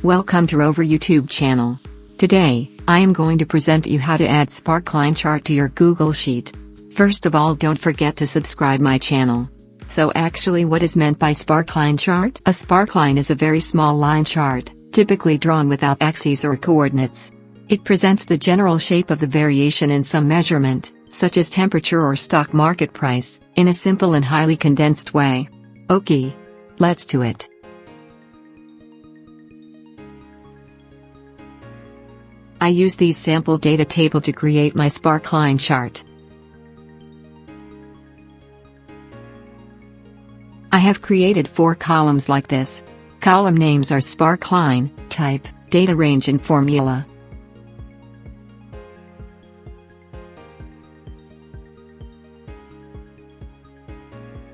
Welcome to Rover YouTube channel. Today, I am going to present you how to add Sparkline Chart to your Google Sheet. First of all, don't forget to subscribe my channel. So actually, what is meant by Sparkline Chart? A sparkline is a very small line chart, typically drawn without axes or coordinates. It presents the general shape of the variation in some measurement, such as temperature or stock market price, in a simple and highly condensed way. Okay, let's do it. I use these sample data table to create my Sparkline chart. I have created 4 columns like this. Column names are Sparkline, type, data range and formula.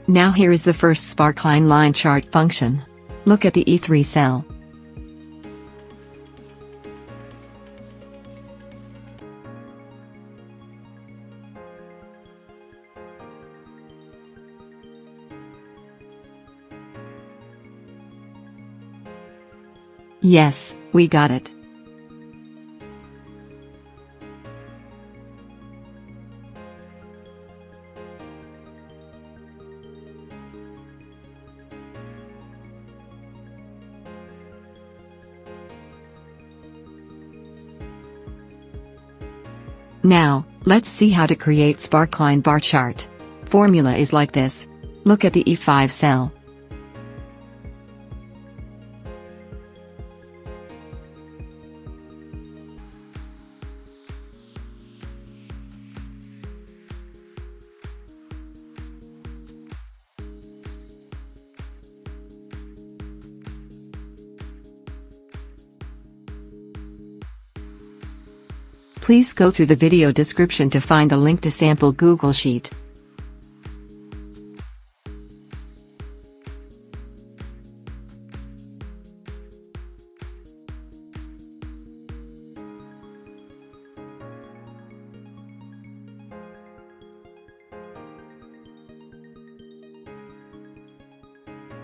Now here is the first Sparkline line chart function. Look at the E3 cell. Yes, we got it. Now, let's see how to create Sparkline bar chart. Formula is like this. Look at the E5 cell. Please go through the video description to find the link to sample Google Sheet.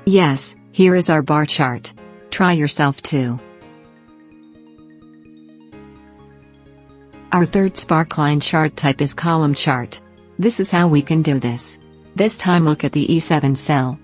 Yes, here is our bar chart. Try yourself too. Our third Sparkline chart type is column chart. This is how we can do this. This time look at the E7 cell.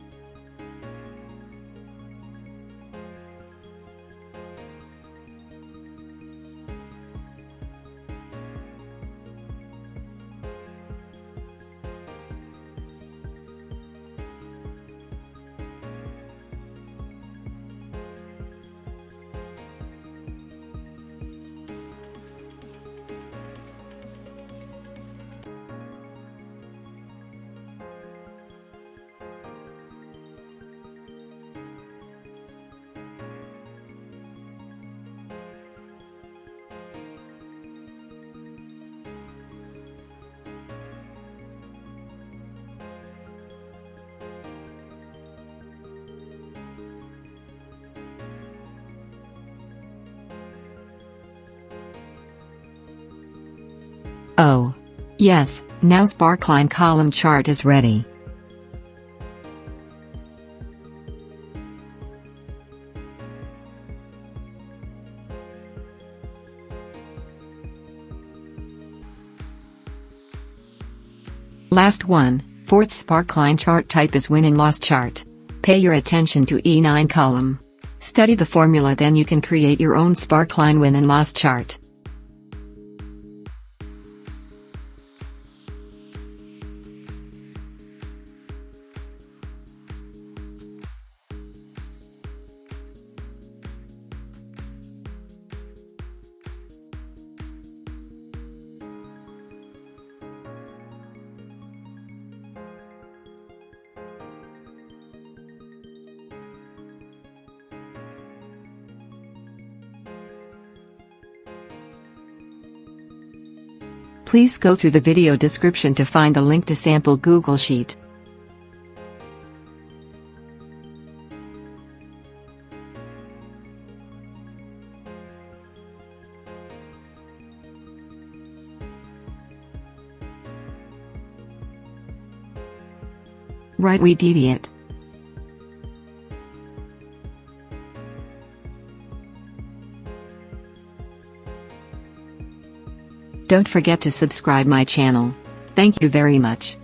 Oh. Yes, now Sparkline column chart is ready. Last one, fourth Sparkline chart type is win and loss chart. Pay your attention to E9 column. Study the formula, then you can create your own Sparkline win and loss chart. Please go through the video description to find the link to sample Google Sheet. Right, we did it. Don't forget to subscribe my channel. Thank you very much.